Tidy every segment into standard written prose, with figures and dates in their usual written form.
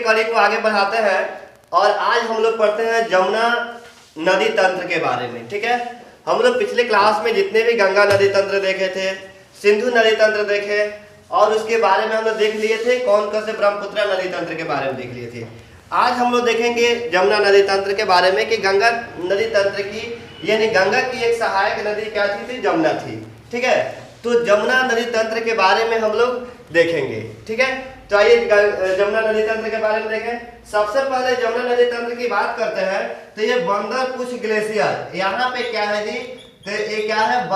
कड़ी को आगे बढ़ाते हैं और आज हम लोग पढ़ते हैं जमुना नदी तंत्र के बारे में। ठीक है, हम लोग पिछले क्लास में जितने भी गंगा नदी तंत्र देखे थे, सिंधु नदी तंत्र देखे और उसके बारे में हम लोग देख लिए थे, कौन कौन से ब्रह्मपुत्र नदी तंत्र के बारे में देख लिए थे। आज हम लोग देखेंगे जमुना नदी तंत्र के बारे में कि गंगा नदी तंत्र की यानी गंगा की एक सहायक नदी क्या थी जमुना थी। ठीक है, तो जमुना नदी तंत्र के बारे में हम लोग देखेंगे। ठीक है, तो आइए जमुना नदी तंत्र के बारे में देखें। सबसे पहले जमुना नदी तंत्र की बात करते हैं तो ये बंदरपुछ ग्लेशियर यहाँ पे क्या है जी, तो ये क्या है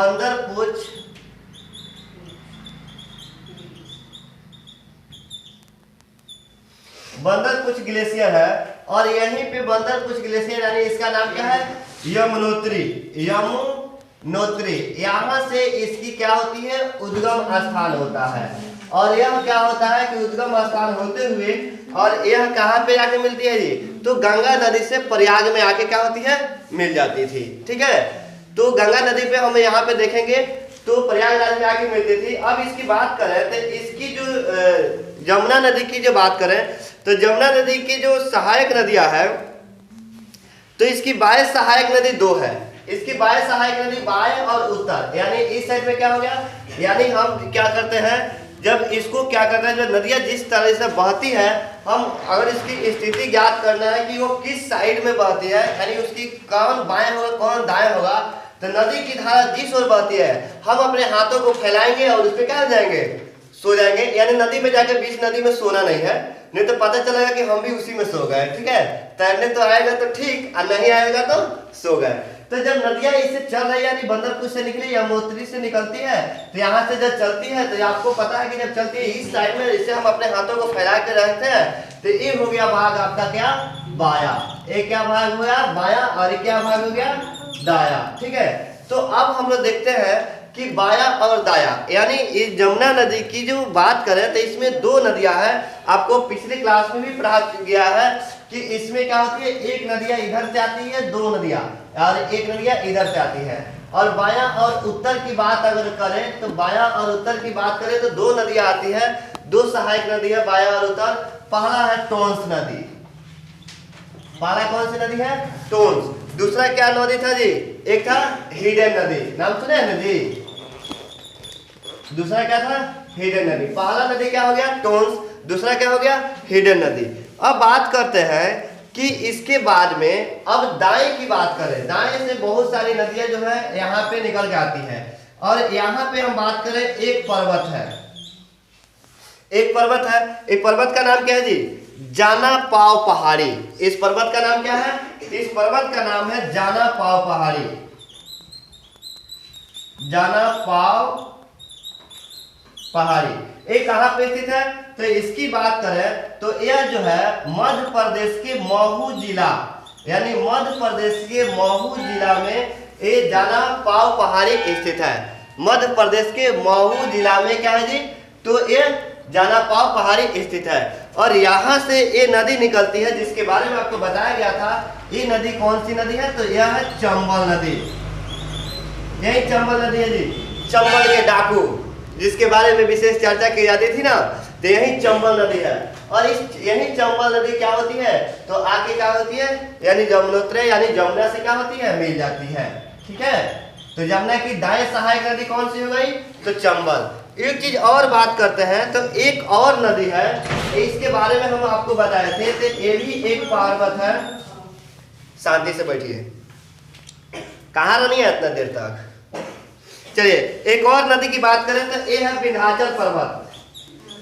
बंदरपुछ ग्लेशियर है और यहीं पे बंदरपुछ ग्लेशियर यानी इसका नाम क्या है यमुनोत्री। यहाँ से इसकी क्या होती है उद्गम स्थान होता है और यह क्या होता है कि उद्गम स्थान होते हुए और यह कहाँ पे जाके मिलती है जी, तो गंगा नदी से प्रयाग में आके क्या होती है मिल जाती थी। ठीक है, तो गंगा नदी पे हम यहाँ पे देखेंगे तो प्रयागराज में आके मिलती थी। अब इसकी बात करें तो इसकी जो जमुना नदी की जो बात करें तो जमुना नदी की जो सहायक नदियां है तो इसकी बाह्य सहायक नदी दो है। इसकी बाह्य सहायक नदी बाह्य और उत्तर, यानी इस साइड में क्या हो गया, यानी हम क्या करते हैं जब इसको क्या करते हैं, जो नदियां जिस तरह से बहती है हम अगर इसकी स्थिति ज्ञात करना है कि वो किस साइड में बहती है, यानी उसकी कौन बाएं होगा कौन दाएं होगा, तो नदी की धारा जिस ओर बहती है हम अपने हाथों को फैलाएंगे और उस पर क्या हो जाएंगे सो जाएंगे। यानी नदी में जाके बीच नदी में सोना नहीं है, नहीं तो पता चलेगा कि हम भी उसी में सो गए। ठीक है, तैरने तो आएगा तो ठीक और नहीं आएगा तो सो गए। तो जब नदियां इससे चल रही है यानी बंदरपुर से निकली यमुनोत्री से निकलती है तो यहाँ से जब चलती है तो आपको पता है कि जब चलती है इस साइड में इसे हम अपने हाथों को फैला के रखते हैं तो ये हो गया भाग आपका क्या बाया, एक क्या भाग हो गया बाया और एक क्या भाग हो गया दाया। ठीक है, तो अब हम लोग देखते हैं कि बाया और दाया यानी इस जमुना नदी की जो बात करें तो इसमें दो नदियां हैं। आपको पिछले क्लास में भी पढ़ा गया है कि इसमें क्या होती है, एक नदियां इधर से आती है दो नदियां और एक नदियां इधर से आती है। और बाया और उत्तर की बात अगर करें तो बाया और उत्तर की बात करें तो दो नदियां आती है, दो सहायक नदी है बाया और उत्तर। पहला है टोंस नदी, पहला कौन सी नदी है टोंस। दूसरा क्या नदी था जी, एक था हिडन नदी, नाम सुने हैं ना जी, दूसरा क्या था हिडन नदी। पहला नदी क्या हो गया टोंस, दूसरा क्या हो गया हिडन नदी। अब बात करते हैं कि इसके बाद में अब दाएं की बात करें, दाएं से बहुत सारी नदियां जो है यहाँ पे निकल जाती है और यहाँ पे हम बात करें एक पर्वत है, एक पर्वत है। एक पर्वत का नाम क्या है जी जाना पाव पहाड़ी। इस पर्वत का नाम क्या है, इस पर्वत का नाम है जाना पाव पहाड़ी, जाना पाव पहाड़ी। ये कहाँ पे स्थित है, तो इसकी बात करें तो यह जो है मध्य प्रदेश के महू जिला यानी मध्य प्रदेश के महू जिला में ये जाना पाव पहाड़ी स्थित है। मध्य प्रदेश के महू जिला में क्या है जी, तो ये जाना पाव पहाड़ी स्थित है और यहाँ से ये नदी निकलती है जिसके बारे में आपको बताया गया था। ये नदी कौन सी नदी है, तो यह है चंबल नदी। यही चंबल नदी है जी, चंबल के डाकू जिसके बारे में विशेष चर्चा की जाती थी ना, तो यही चंबल नदी है। और इस यही चंबल नदी क्या होती है, तो आगे क्या होती है यानी यमुनोत्री यानी जमुना से क्या होती है मिल जाती है। ठीक है, तो जमुना की दाएं सहायक नदी कौन सी हो गई, तो चंबल। एक चीज और बात करते हैं तो एक और नदी है, इसके बारे में हम आपको बताए थे, तो ये भी एक पर्वत है। शांति से बैठिए, कहाँ रहनी है इतना देर तक। चलिए एक और नदी की बात करें तो ये है विंध्याचल पर्वत,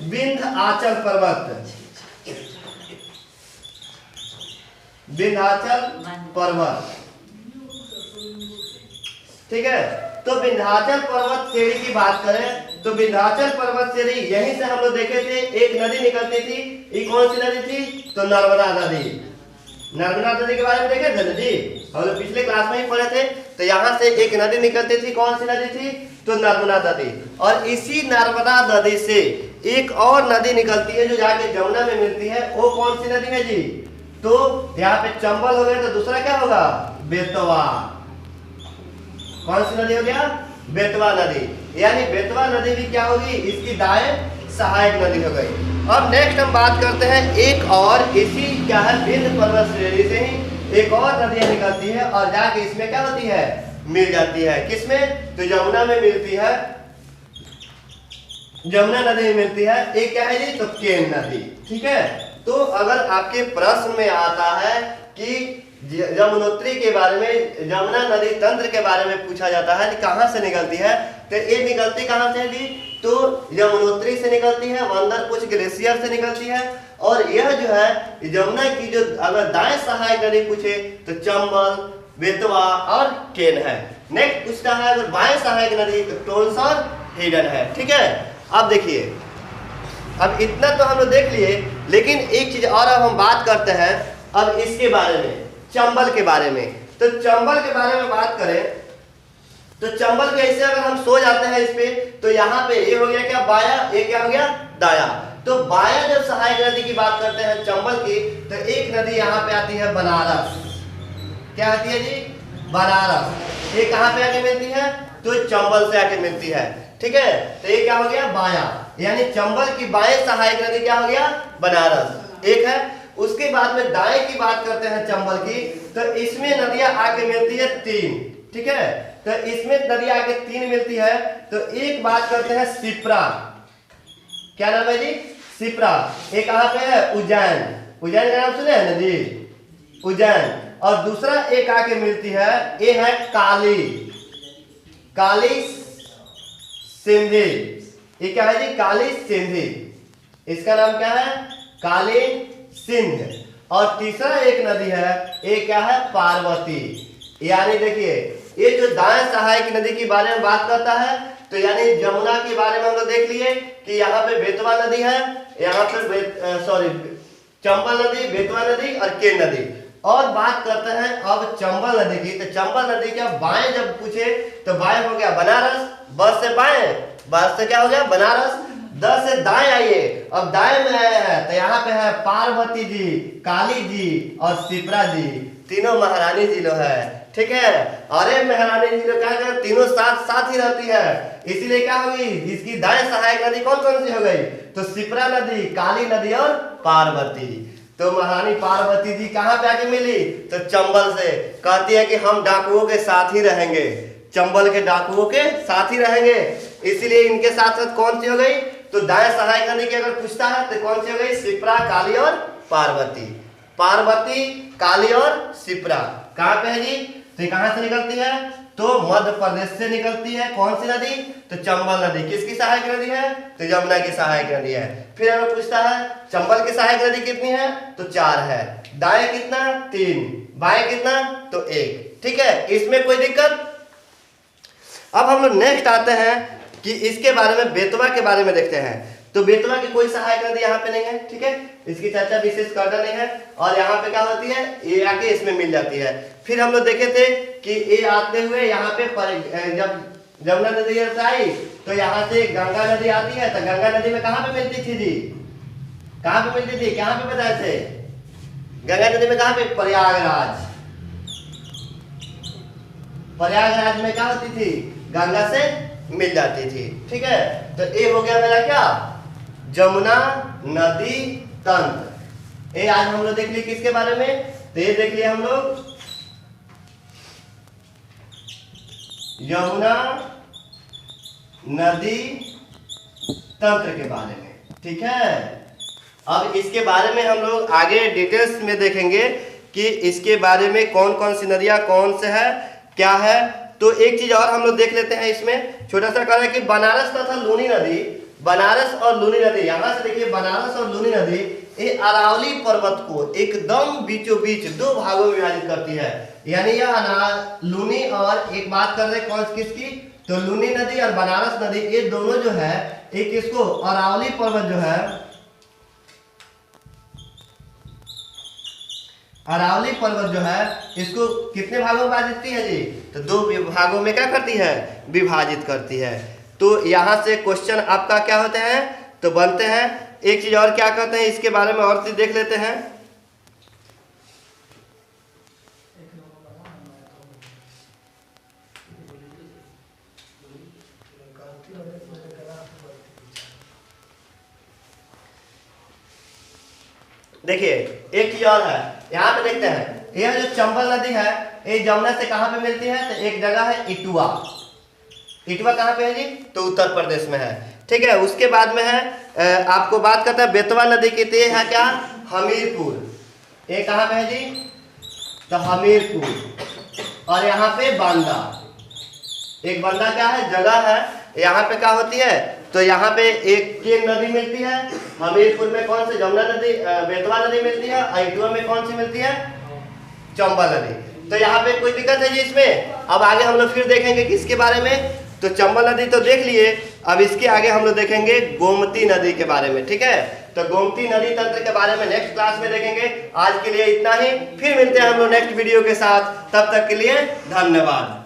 विंध्याचल पर्वत, विंध्याचल पर्वत। ठीक है, तो विंध्याचल पर्वत श्रेणी की बात करें तो विंध्याचल पर्वत श्रेणी यहीं से हम लोग देखे थे एक नदी निकलती थी। ये कौन सी नदी थी, तो नर्मदा नदी। नर्मदा नदी के बारे में देखे थे ना जी, हम लोग पिछले क्लास में ही पढ़े थे। तो यहाँ से एक नदी निकलती थी, कौन सी नदी थी, तो नर्मदा नदी। और इसी नर्मदा नदी से एक और नदी निकलती है जो जाके जमुना में मिलती है, वो कौन सी नदी है जी, तो यहाँ पे चंबल हो गया, तो दूसरा क्या होगा बेतवा। कौन सी नदी हो गया, बेतवा नदी। यानी बेतवा नदी भी क्या होगी, इसकी दाएं सहायक नदी हो गई। अब नेक्स्ट हम बात करते हैं एक और इसी क्या है विंध्य पर्वत श्रेणी से ही एक और नदियां निकलती है और जाके इसमें क्या होती है, मिल जाती है। किसमें? तो यमुना में मिलती है, यमुना नदी में मिलती है। एक क्या है जी, तो केन नदी। ठीक है, तो अगर आपके प्रश्न में आता है कि यमुनोत्री के बारे में, यमुना नदी तंत्र के बारे में पूछा जाता है कि कहाँ से निकलती है, तो ये निकलती कहाँ से है जी, तो यमुनोत्री से निकलती है, वंदरपुछ ग्लेशियर से निकलती है। और यह जो है यमुना की जो अगर दाएं सहायक नदी पूछे तो चंबल, बेतवा और केन है। नेक्स्ट पूछता है अगर बाएं सहायक नदी तो टोंस और हिडन है। ठीक है, अब देखिए, अब इतना तो हम लोग देख लिए, लेकिन एक चीज और अब हम बात करते हैं अब इसके बारे में, चंबल के बारे में। तो चंबल के बारे में बात करें तो चंबल के ऐसे अगर हम सो जाते हैं इस पे, तो यहाँ पे ये हो गया क्या, बाया, ये क्या हो गया, दाया। तो बाया जब सहायक नदी की बात करते हैं चंबल की, तो एक नदी यहाँ पे आती है बनारस। क्या आती है जी, बनारस। ये कहाँ पे आके मिलती है, तो चंबल से आके मिलती है। ठीक है, तो ये क्या हो गया, बाया, यानी चंबल की बाएं सहायक नदी क्या हो गया, बनारस। एक है। उसके बाद में दाएं की बात करते हैं चंबल की, तो इसमें नदियां आके मिलती है 3। ठीक है, तो इसमें नदियां आके 3 मिलती है। तो एक बात करते हैं सिप्रा। क्या नाम है जी, सिप्रा। ये कहाँ पे है, उज्जैन। उज्जैन का नाम सुने हैं ना जी, उज्जैन। और दूसरा एक आके मिलती है, ये है काली, काली सिंधी। ये क्या है जी, काली सिंधी। इसका नाम क्या है, काली सिंध। और तीसरा एक नदी है, ये क्या है, पार्वती। यानी देखिए, ये जो दाएं सहायक नदी के बारे में बात करता है, तो यानी यमुना के बारे में हम लोग देख लिए कि यहाँ पे बेतवा नदी है, यहाँ पे चंबल नदी, बेतवा नदी और केन नदी। और बात करते हैं अब चंबल नदी की। तो चंबल नदी का बाएं जब पूछे तो बाएं हो गया बनारस, बस से बाएं, बस से क्या हो गया, बनारस। 10 से दाएं आइए, अब दाएं में आया है तो यहाँ पे है पार्वती जी, काली जी और सिप्रा जी, तीनों महारानी जी लोग है। ठीक है, अरे महारानी जी लोग क्या कर, तीनों साथ साथ ही रहती है, इसीलिए क्या होगी, इसकी दाएं सहायक नदी कौन कौन सी हो गई, तो सिप्रा नदी, काली नदी और पार्वती। तो महारानी पार्वती जी कहाँ पे आके मिली, तो चंबल से। कहती है कि हम डाकुओं के साथ ही रहेंगे, चंबल के डाकुओं के साथ ही रहेंगे, इसीलिए इनके साथ साथ कौन सी हो गई, तो दाएं सहायक नदी की अगर पूछता है तो कौन सी हो गई, सिप्रा, काली और पार्वती। पार्वती, काली और सिप्रा कहाँ पे है जी, तो कहाँ से निकलती है, तो मध्य प्रदेश से निकलती है। कौन सी नदी, तो चंबल नदी। किसकी सहायक नदी है, तो यमुना की सहायक नदी है। फिर हमें पूछता है चंबल की सहायक नदी कितनी है, तो 4 है। दाएं कितना, 3, बाएं कितना, तो 1। ठीक है, इसमें कोई दिक्कत। अब हम लोग नेक्स्ट आते हैं कि इसके बारे में, बेतवा के बारे में देखते हैं। तो बेतवा की कोई सहायक नदी यहाँ पे नहीं है। ठीक है, इसकी चर्चा विशेष करना नहीं है। और यहाँ पे क्या होती है, ये आके इसमें मिल जाती है। फिर हम लोग देखे थे कि ये आते हुए यहाँ पे जब यमुना नदी आई तो यहाँ से गंगा नदी आती है। तो गंगा नदी में कहाँ पे मिलती थी जी, कहाँ पे मिलती थी, कहाँ पे बताए थे, गंगा नदी में कहाँ पे, प्रयागराज। प्रयागराज में क्या होती थी, गंगा से मिल जाती थी। ठीक है, तो ये हो गया मेरा क्या, यमुना नदी तंत्र। ये आज हम लोग देख लिए किसके बारे में, तो ये देख लिए हम लोग यमुना नदी तंत्र के बारे में। ठीक है, अब इसके बारे में हम लोग आगे डिटेल्स में देखेंगे कि इसके बारे में कौन कौन सी नदियां कौन से है, क्या है। तो एक चीज और हम लोग देख लेते हैं इसमें, छोटा सा कह रहा है कि बनारस तथा लूनी नदी, बनारस और लूनी नदी, यहां से देखिए बनारस और लूनी नदी ये अरावली पर्वत को एकदम बीचों बीच 2 भागों में विभाजित करती है। यानी यह लूनी, और एक बात कर रहे हैं कौन किसकी, तो लूनी नदी और बनारस नदी, ये दोनों जो है एक इसको अरावली पर्वत जो है, अरावली पर्वत जो है इसको कितने भागों में विभाजित करती है जी, तो 2 भागों में क्या करती है, विभाजित करती है। तो यहां से क्वेश्चन आपका क्या होते हैं, तो बनते हैं। एक चीज और क्या कहते हैं इसके बारे में और चीज देख लेते हैं। देखिए एक चीज और है, यहाँ पे देखते हैं, यह जो चंबल नदी है ये जमुना से कहाँ पे मिलती है, तो एक जगह है इटवा। इटवा कहाँ पे है जी, तो उत्तर प्रदेश में है। ठीक है, उसके बाद में है आपको बात करता है बेतवा नदी की, तो ये है क्या, हमीरपुर। ये कहाँ पे है जी, तो हमीरपुर। और यहाँ पे बांदा, एक बांदा क्या है, जगह है, यहाँ पे क्या होती है, तो यहाँ पे एक केन नदी मिलती है। हमीरपुर में कौन सी, जमुना नदी, बेतवा नदी मिलती है। और इटवा में कौन सी मिलती है, चंबल नदी। तो यहाँ पे कोई दिक्कत है जी इसमें। अब आगे हम लोग फिर देखेंगे किसके बारे में, तो चंबल नदी तो देख लिए, अब इसके आगे हम लोग देखेंगे गोमती नदी के बारे में। ठीक है, तो गोमती नदी तंत्र के बारे में नेक्स्ट क्लास में देखेंगे। आज के लिए इतना ही, फिर मिलते हैं हम लोग नेक्स्ट वीडियो के साथ, तब तक के लिए धन्यवाद।